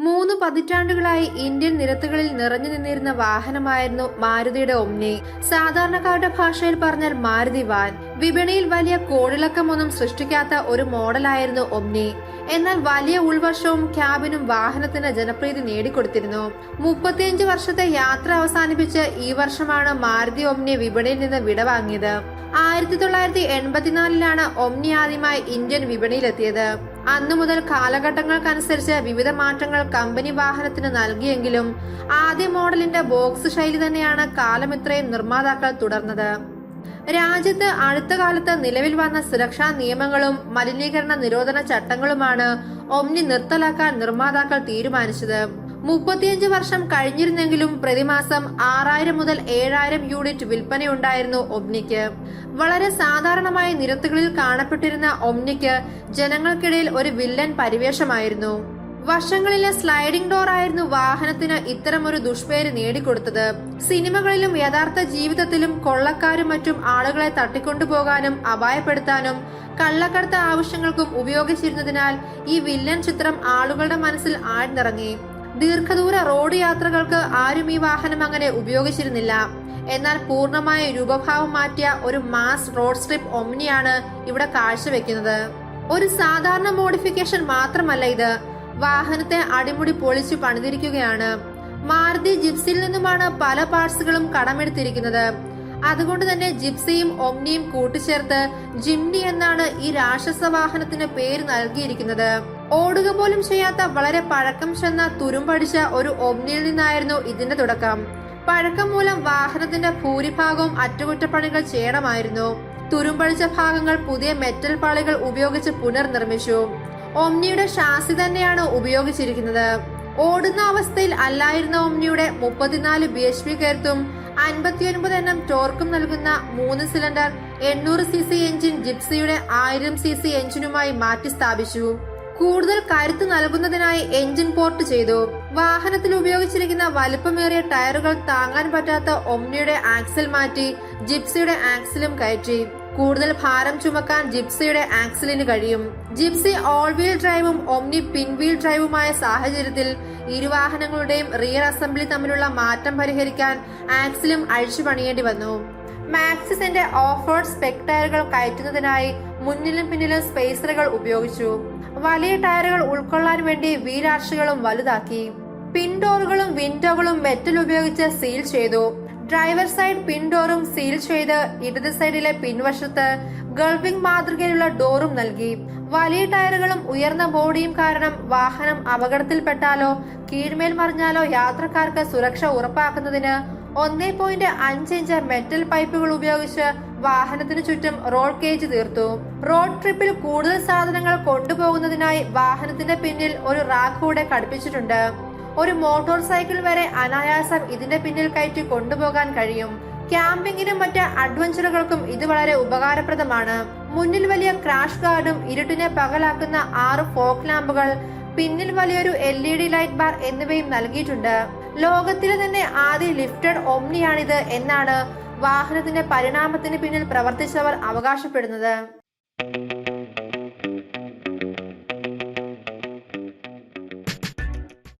3 പതിറ്റാണ്ടുകളായി ഇന്ത്യൻ നിരത്തുകളിൽ നിറഞ്ഞു നിന്നിരുന്ന വാഹനമായിരുന്നു മാരുതിയുടെ ഒമ്നി. സാധാരണക്കാരുടെ ഭാഷയിൽ പറഞ്ഞാൽ മാരുതി വാൻ. വിപണിയിൽ വലിയ കോടിളക്കമൊന്നും സൃഷ്ടിക്കാത്ത ഒരു മോഡലായിരുന്നു ഒമ്നി. എന്നാൽ വലിയ ഉൾവശവും ക്യാബിനും വാഹനത്തിന് ജനപ്രീതി നേടിക്കൊടുത്തിരുന്നു. 35 വർഷത്തെ യാത്ര അവസാനിപ്പിച്ച് ഈ വർഷമാണ് മാരുതി ഒമ്നി വിപണിയിൽ നിന്ന് വിടവാങ്ങിയത്. 1984 ഒമ്നി ആദ്യമായി ഇന്ത്യൻ വിപണിയിലെത്തിയത്. അന്നു മുതൽ കാലഘട്ടങ്ങൾക്കനുസരിച്ച് വിവിധ മാറ്റങ്ങൾ കമ്പനി വാഹനത്തിന് നൽകിയെങ്കിലും ആദ്യ മോഡലിന്റെ ബോക്സ് ശൈലി തന്നെയാണ് കാലമിത്രയും നിർമ്മാതാക്കൾ തുടർന്നത്. രാജ്യത്ത് അടുത്ത കാലത്ത് നിലവിൽ വന്ന സുരക്ഷാ നിയമങ്ങളും മലിനീകരണ നിരോധന ചട്ടങ്ങളുമാണ് ഒമ്നി നിർത്തലാക്കാൻ നിർമ്മാതാക്കൾ തീരുമാനിച്ചത്. 35 വർഷം കഴിഞ്ഞിരുന്നെങ്കിലും പ്രതിമാസം 6000 മുതൽ 7000 യൂണിറ്റ് വിൽപ്പനയുണ്ടായിരുന്നു ഒമ്നിക്ക്. വളരെ സാധാരണമായ നിരത്തുകളിൽ കാണപ്പെട്ടിരുന്ന ഒമ്നിക്ക് ജനങ്ങൾക്കിടയിൽ ഒരു വില്ലൻ പരിവേഷമായിരുന്നു. വശങ്ങളിലെ സ്ലൈഡിംഗ് ഡോർ ആയിരുന്നു വാഹനത്തിന് ഇത്തരമൊരു ദുഷ്പേര് നേടിക്കൊടുത്തത്. സിനിമകളിലും യഥാർത്ഥ ജീവിതത്തിലും കൊള്ളക്കാരും മറ്റും ആളുകളെ തട്ടിക്കൊണ്ടുപോകാനും അപായപ്പെടുത്താനും കള്ളക്കടത്ത് ആവശ്യങ്ങൾക്കും ഉപയോഗിച്ചിരുന്നതിനാൽ ഈ വില്ലൻ ചിത്രം ആളുകളുടെ മനസ്സിൽ ആഴ്ന്നിറങ്ങി. ദീർഘദൂര റോഡ് യാത്രകൾക്ക് ആരും ഈ വാഹനം അങ്ങനെ ഉപയോഗിച്ചിരുന്നില്ല. എന്നാൽ പൂർണ്ണമായ രൂപഭാവം മാറ്റിയ ഒരു മാസ് റോഡ് സ്ട്രിപ്പ് ഒമ്നിയാണ് ഇവിടെ കാഴ്ചവെക്കുന്നത്. ഒരു സാധാരണ മോഡിഫിക്കേഷൻ മാത്രമല്ല ഇത്, വാഹനത്തെ അടിമുടി പൊളിച്ചു പണിതിരിക്കുകയാണ്. മാരുതി ജിപ്സിയിൽ നിന്നുമാണ് പല പാർട്സുകളും കടമെടുത്തിരിക്കുന്നത്. അതുകൊണ്ട് തന്നെ ജിപ്സിയും ഒമ്നിയും കൂട്ടിച്ചേർത്ത് ജിംനി എന്നാണ് ഈ രാക്ഷസ വാഹനത്തിന് പേര് നൽകിയിരിക്കുന്നത്. ഓടുക പോലും ചെയ്യാത്ത വളരെ പഴക്കം ചെന്ന തുരുമ്പടിച്ച ഒരു ഒമ്നിയിൽ നിന്നായിരുന്നു ഇതിന്റെ തുടക്കം. പഴക്കം മൂലം വാഹനത്തിന്റെ ഭൂരിഭാഗവും അറ്റകുറ്റപ്പണികൾ ചെയ്യണമായിരുന്നു. തുരുമ്പടിച്ച ഭാഗങ്ങൾ പുതിയ മെറ്റൽ പാളികൾ ഉപയോഗിച്ച് പുനർനിർമ്മിച്ചു. ഒമ്നിയുടെ ഷാസി തന്നെയാണ് ഉപയോഗിച്ചിരിക്കുന്നത്. ഓടുന്ന അവസ്ഥയിൽ അല്ലായിരുന്ന ഒമ്നിയുടെ 34 bhp കരുത്തും 59 Nm ടോർക്കും നൽകുന്ന 3 സിലിണ്ടർ 800 cc എഞ്ചിൻ ജിപ്സിയുടെ 1000 cc എഞ്ചിനുമായി മാറ്റി സ്ഥാപിച്ചു. കൂടുതൽ കരുത്ത് നൽകുന്നതിനായി എഞ്ചിൻ പോർട്ട് ചെയ്തു. വാഹനത്തിൽ ഉപയോഗിച്ചിരിക്കുന്ന വലുപ്പമേറിയ ടയറുകൾ താങ്ങാൻ പറ്റാത്ത ഒമ്നിയുടെ ആക്സിൽ മാറ്റി ജിപ്സിയുടെ ആക്സിലും കയറ്റി. കൂടുതൽ ഭാരം ചുമക്കാൻ ജിപ്സിയുടെ ആക്സിലിന് കഴിയും. ജിപ്സി ഓൾ വീൽ ഡ്രൈവും ഒമ്നി പിൻ വീൽ ഡ്രൈവുമായ സാഹചര്യത്തിൽ ഇരുവാഹനങ്ങളുടെയും റിയർ അസംബ്ലി തമ്മിലുള്ള മാറ്റം പരിഹരിക്കാൻ ആക്സിലും അഴിച്ചു പണിയേണ്ടി വന്നു. മാക്സിസിന്റെ ഓഫ് റോഡ് സ്പെക് ടയറുകൾ കയറ്റുന്നതിനായി മുന്നിലും പിന്നിലും സ്പേസറുകൾ ഉപയോഗിച്ചു. വലിയ ടയറുകൾ ഉൾക്കൊള്ളാൻ വേണ്ടി വീൽ ആർച്ചുകളും വലുതാക്കി. പിൻ ഡോറുകളും വിൻഡോകളും മെറ്റൽ ഉപയോഗിച്ച് സീൽ ചെയ്തു. ഡ്രൈവർ സൈഡ് പിൻ ഡോറും സീൽ ചെയ്ത് ഇടത് സൈഡിലെ പിൻവശത്ത് ഗൾവിംഗ് മാതൃകയിലുള്ള ഡോറും നൽകി. വലിയ ടയറുകളും ഉയർന്ന ബോഡിയും കാരണം വാഹനം അപകടത്തിൽപ്പെട്ടാലോ കീഴ്മേൽ മറിഞ്ഞാലോ യാത്രക്കാർക്ക് സുരക്ഷ ഉറപ്പാക്കുന്നതിന് 1.5 ഇഞ്ച് മെറ്റൽ പൈപ്പുകൾ ഉപയോഗിച്ച് വാഹനത്തിനു ചുറ്റും റോഡ് കേജ് തീർത്തു. റോഡ് ട്രിപ്പിൽ കൂടുതൽ സാധനങ്ങൾ കൊണ്ടുപോകുന്നതിനായി വാഹനത്തിന്റെ പിന്നിൽ ഒരു റാക്ക് കൂടെ ഘടിപ്പിച്ചിട്ടുണ്ട്. ഒരു മോട്ടോർ സൈക്കിൾ വരെ അനായാസം ഇതിന്റെ പിന്നിൽ കയറ്റി കൊണ്ടുപോകാൻ കഴിയും. ക്യാമ്പിങ്ങിനും മറ്റ് അഡ്വഞ്ചറുകൾക്കും ഇത് വളരെ ഉപകാരപ്രദമാണ്. മുന്നിൽ വലിയ ക്രാഷ് ഗാർഡും ഇരുട്ടിനെ പകലാക്കുന്ന 6 ഫോഗ് ലാമ്പുകൾ, പിന്നിൽ വലിയൊരു LED ലൈറ്റ് ബാർ എന്നിവയും നൽകിയിട്ടുണ്ട്. ലോകത്തിലെ തന്നെ ആദ്യ ലിഫ്റ്റഡ് ഒമ്നിയാണിത് എന്നാണ് വാഹനത്തിന്റെ പരിണാമത്തിന് പിന്നിൽ പ്രവർത്തിച്ചവർ അവകാശപ്പെടുന്നത്.